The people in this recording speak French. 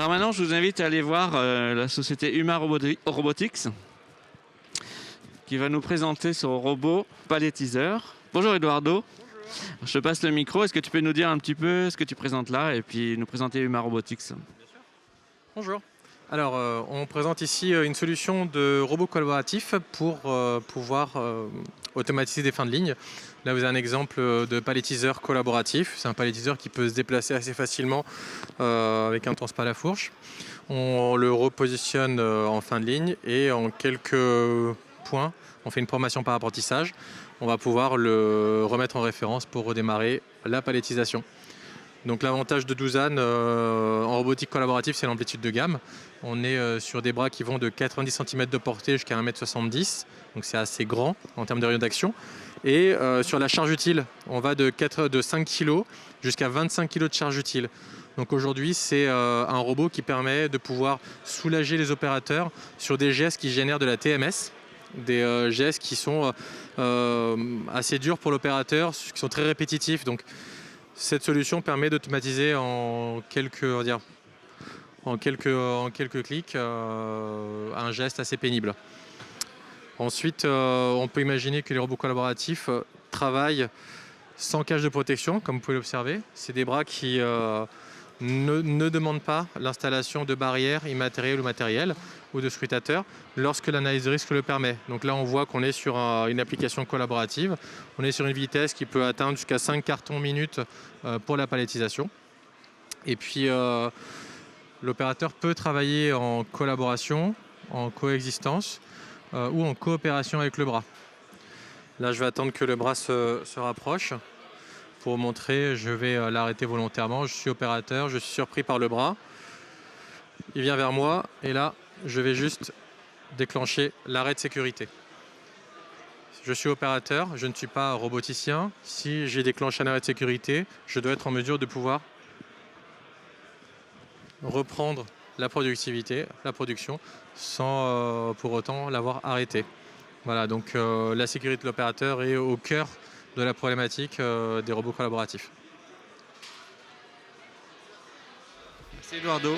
Alors maintenant, je vous invite à aller voir la société Huma Robotics qui va nous présenter son robot palettiseur. Bonjour Eduardo. Je te passe le micro. Est-ce que tu peux nous dire un petit peu ce que tu présentes là et puis nous présenter Huma Robotics? Bonjour. Alors, on présente ici une solution de robot collaboratif pour pouvoir automatiser des fins de ligne. Là, vous avez un exemple de palettiseur collaboratif. C'est un palettiseur qui peut se déplacer assez facilement avec un transpas à la fourche. On le repositionne en fin de ligne et en quelques points, on fait une formation par apprentissage. On va pouvoir le remettre en référence pour redémarrer la palettisation. Donc l'avantage de Doosan en robotique collaborative, c'est l'amplitude de gamme. On est sur des bras qui vont de 90 cm de portée jusqu'à 1,70 m, donc c'est assez grand en termes de rayon d'action. Et sur la charge utile, on va de 5 kg jusqu'à 25 kg de charge utile. Donc aujourd'hui, c'est un robot qui permet de pouvoir soulager les opérateurs sur des gestes qui génèrent de la TMS, des gestes qui sont assez durs pour l'opérateur, qui sont très répétitifs. Donc, cette solution permet d'automatiser en quelques clics un geste assez pénible. Ensuite, on peut imaginer que les robots collaboratifs travaillent sans cage de protection, comme vous pouvez l'observer. C'est des bras qui ne demandent pas l'installation de barrières immatérielles ou matérielles ou de scrutateurs lorsque l'analyse de risque le permet. Donc là, on voit qu'on est sur une application collaborative. On est sur une vitesse qui peut atteindre jusqu'à 5 cartons minutes pour la palettisation. Et puis, l'opérateur peut travailler en collaboration, en coexistence ou en coopération avec le bras. Là, je vais attendre que le bras se rapproche. Pour vous montrer, je vais l'arrêter volontairement. Je suis opérateur, je suis surpris par le bras. Il vient vers moi et là, je vais juste déclencher l'arrêt de sécurité. Je suis opérateur, je ne suis pas roboticien. Si j'ai déclenché un arrêt de sécurité, je dois être en mesure de pouvoir reprendre la production, sans pour autant l'avoir arrêté. Voilà, donc la sécurité de l'opérateur est au cœur de la problématique des robots collaboratifs. Merci Eduardo.